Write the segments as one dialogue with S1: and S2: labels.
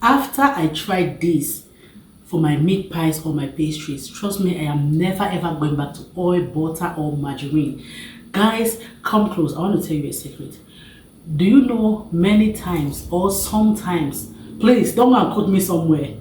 S1: After I tried this for my meat pies or my pastries, trust me, I am never ever going back to oil, butter, or margarine. Guys, come close. I want to tell you a secret. Do you know many times or sometimes, please don't go and quote me somewhere,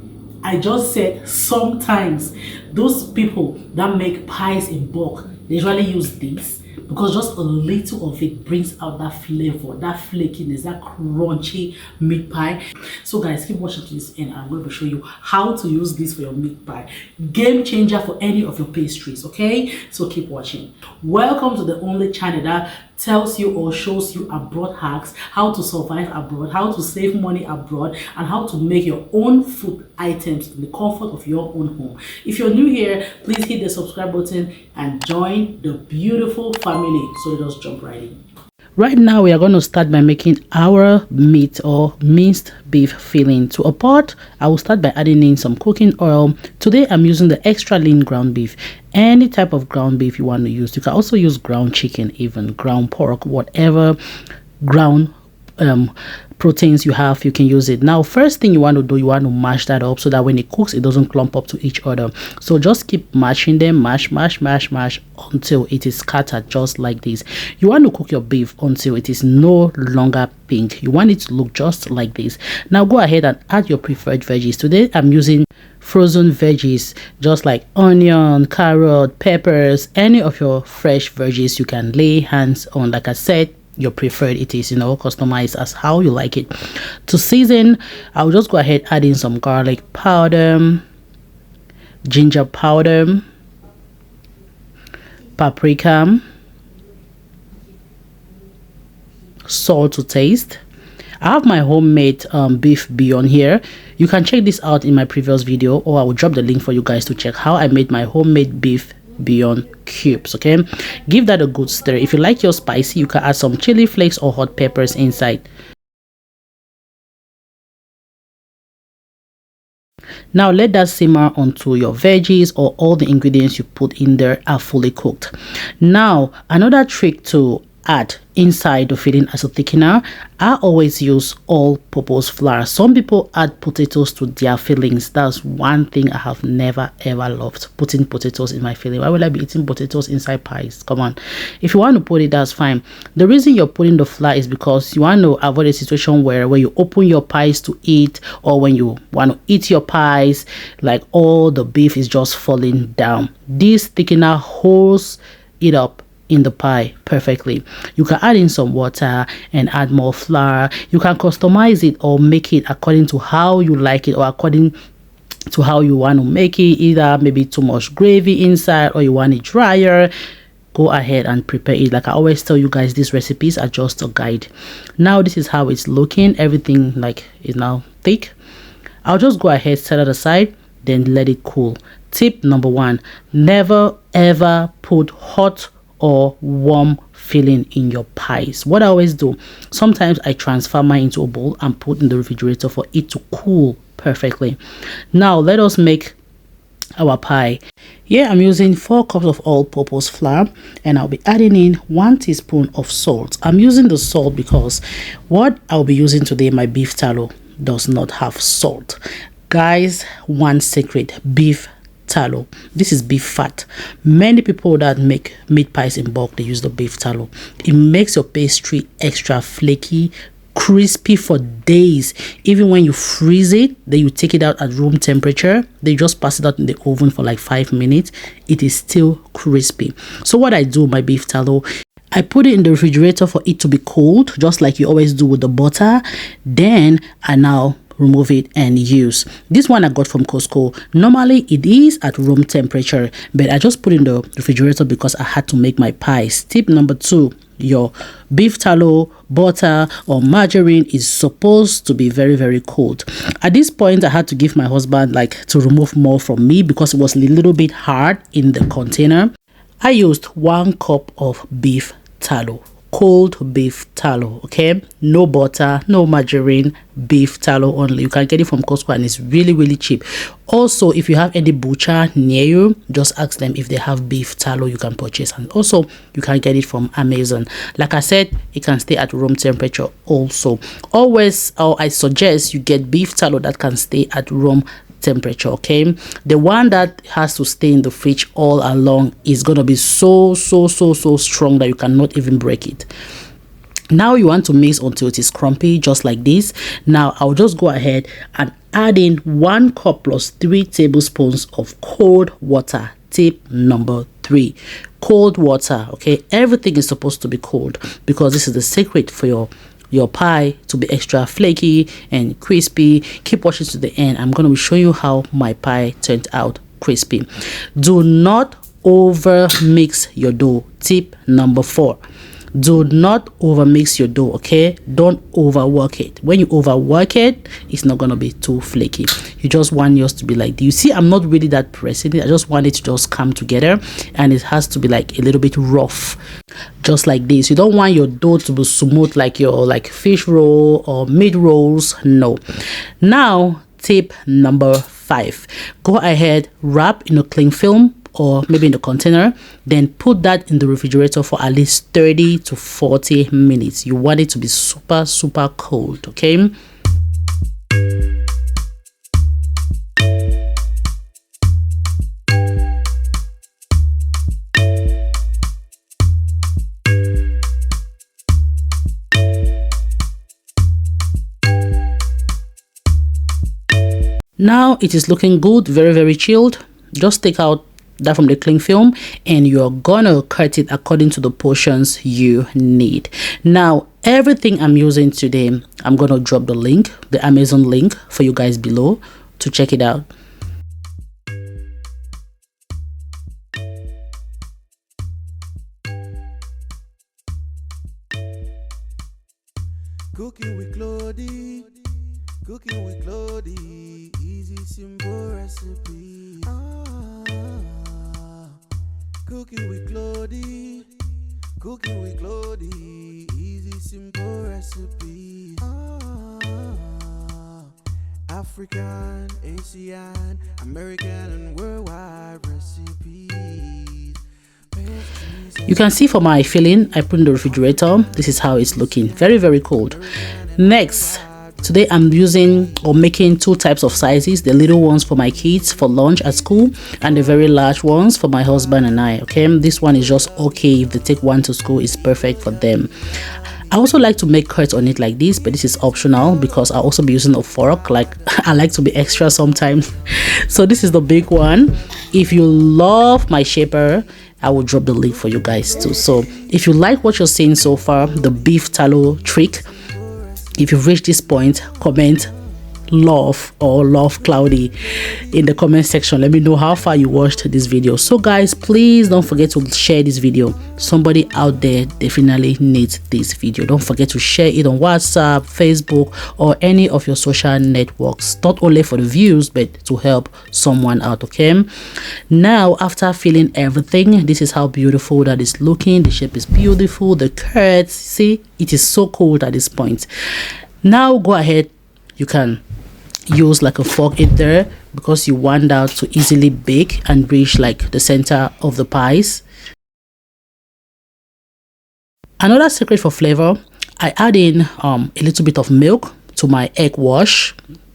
S1: I just said sometimes, those people that make pies in bulk, they usually use this because just a little of it brings out that flavor, that flakiness, that crunchy meat pie. So guys, keep watching to this end. I'm going to show you how to use this for your meat pie. Game changer for any of your pastries, okay? So keep watching. Welcome to the only channel that tells you or shows you abroad hacks, how to survive abroad, how to save money abroad, and how to make your own food items in the comfort of your own home. If you're new here, please hit the subscribe button and join the beautiful family. So let us jump right in. Right now, we are going to start by making our meat or minced beef filling. To a pot, I will start by adding in some cooking oil. Today, I'm using the extra lean ground beef. Any type of ground beef you want to use. You can also use ground chicken, even ground pork, whatever ground proteins you have, you can use it. Now, first thing you want to do, you want to mash that up so that when it cooks, it doesn't clump up to each other. So just keep mashing them, mash until it is scattered just like this. You want to cook your beef until it is no longer pink. You want it to look just like this. Now go ahead and add your preferred veggies. Today I'm using frozen veggies, just like onion, carrot, peppers, any of your fresh veggies you can lay hands on. Like I said, your preferred, it is, customized as how you like it. To season, I'll just go ahead add in some garlic powder, ginger powder, paprika, salt to taste. I have my homemade beef bouillon here. You can check this out in my previous video, or I will drop the link for you guys to check how I made my homemade beef bouillon cubes. Okay, give that a good stir. If you like your spicy, you can add some chili flakes or hot peppers inside. Now let that simmer until your veggies or all the ingredients you put in there are fully cooked. Now another trick to add inside the filling as a thickener, I always use all-purpose flour. Some people add potatoes to their fillings. That's one thing I have never ever loved, putting potatoes in my filling. Why would I be eating potatoes inside pies? Come on. If you want to put it, that's fine. The reason you're putting the flour is because you want to avoid a situation where when you open your pies to eat, or when you want to eat your pies, like all the beef is just falling down. This thickener holds it up in the pie perfectly. You can add in some water and add more flour. You can customize it or make it according to how you like it, or according to how you want to make it. Either maybe too much gravy inside, or you want it drier. Go ahead and prepare it. Like I always tell you guys, these recipes are just a guide. Now this is how it's looking. Everything like is now thick. I'll just go ahead, set it aside, then let it cool. Tip number 1, never ever put hot or warm filling in your pies. What I always do, sometimes I transfer mine into a bowl and put in the refrigerator for it to cool perfectly. Now let us make our pie. Here I'm using 4 cups of all-purpose flour, and I'll be adding in 1 teaspoon of salt. I'm using the salt because what I'll be using today, my beef tallow, does not have salt. Guys, one secret: beef tallow. This is beef fat. Many people that make meat pies in bulk, they use the beef tallow. It makes your pastry extra flaky, crispy for days. Even when you freeze it, then you take it out at room temperature, they just pass it out in the oven for like 5 minutes, it is still crispy. So what I do, my beef tallow, I put it in the refrigerator for it to be cold, just like you always do with the butter. Then I now remove it and use this one I got from Costco. Normally it is at room temperature, but I just put in the refrigerator because I had to make my pies. Tip number 2, your beef tallow, butter, or margarine is supposed to be very, very cold. At this point, I had to give my husband to remove more from me because it was a little bit hard in the container. I used 1 cup of beef tallow, cold beef tallow. Okay, no butter, no margarine, beef tallow only. You can get it from Costco and it's really cheap. Also, if you have any butcher near you, just ask them if they have beef tallow you can purchase. And also you can get it from Amazon. Like I said, it can stay at room temperature also. Always, or I suggest you get beef tallow that can stay at room temperature. Okay, the one that has to stay in the fridge all along is going to be so strong that you cannot even break it. Now you want to mix until it is crumpy, just like this. Now I'll just go ahead and add in 1 cup plus 3 tablespoons of cold water. Tip number 3, cold water. Okay, everything is supposed to be cold because this is the secret for your pie to be extra flaky and crispy. Keep watching to the end. I'm going to show you how my pie turned out crispy. Do not over mix your dough. Tip number 4, do not over mix your dough. Okay, don't overwork it. When you overwork it, it's not going to be too flaky. You just want yours to be like, do you see I'm not really that pressing it? I just want it to just come together, and it has to be like a little bit rough, just like this. You don't want your dough to be smooth like your fish roll or meat rolls. No. Now tip number 5, go ahead, wrap in a cling film or maybe in a container, then put that in the refrigerator for at least 30 to 40 minutes. You want it to be super cold. Okay, now it is looking good, very chilled. Just take out that from the cling film and you're gonna cut it according to the portions you need. Now everything I'm using today, I'm gonna drop the link, the Amazon link, for you guys below to check it out.
S2: Cooking with Claudy, cooking with Claudy, easy simple recipe. Cooking with Claudy, cooking with Claudy, easy simple recipe. African, Asian, American and worldwide recipes.
S1: You can see for my filling, I put in the refrigerator. This is how it's looking, very cold. Next, today I'm using or making 2 types of sizes, the little ones for my kids for lunch at school and the very large ones for my husband and I. Okay, this one is just okay if they take one to school, it's perfect for them. I also like to make cuts on it like this, but this is optional because I'll also be using a fork. Like I like to be extra sometimes. So this is the big one. If you love my shaper, I will drop the link for you guys too. So if you like what you're seeing so far, the beef tallow trick, if you've reached this point, comment love or love Claudy in the comment section. Let me know how far you watched this video. So guys, please don't forget to share this video. Somebody out there definitely needs this video. Don't forget to share it on WhatsApp, Facebook, or any of your social networks, not only for the views but to help someone out. Okay, now after filling everything, this is how beautiful that is looking. The shape is beautiful, the curds, see, it is so cold at this point. Now go ahead, you can use like a fork in there because you want that to easily bake and reach like the center of the pies. Another secret for flavor, I add in a little bit of milk to my egg wash.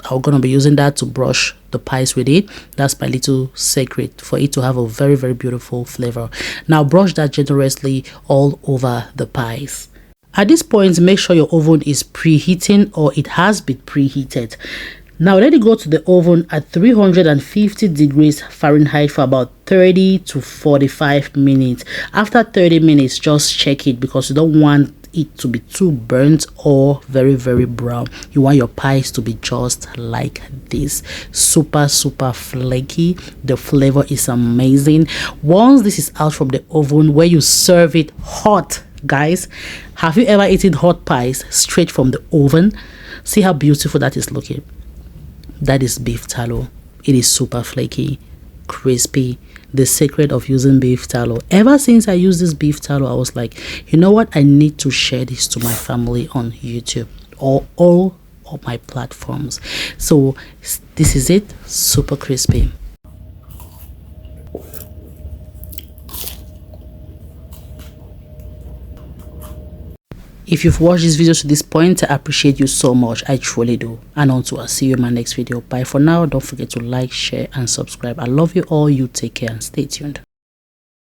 S1: I'm gonna be using that to brush the pies with it. That's my little secret for it to have a very beautiful flavor. Now brush that generously all over the pies. At this point, make sure your oven is preheating or it has been preheated. Now let it go to the oven at 350 degrees Fahrenheit for about 30 to 45 minutes. After 30 minutes, just check it because you don't want it to be too burnt or very brown. You want your pies to be just like this, super flaky. The flavor is amazing. Once this is out from the oven, where you serve it hot, guys, have you ever eaten hot pies straight from the oven? See how beautiful that is looking. That is beef tallow. It is super flaky, crispy, the secret of using beef tallow. Ever since I used this beef tallow, I was like, you know what, I need to share this to my family on YouTube or all of my platforms. So this is it, super crispy. If you've watched this video to this point, I appreciate you so much. I truly do. And until I see you in my next video. Bye for now. Don't forget to like, share, and subscribe. I love you all. You take care and stay tuned.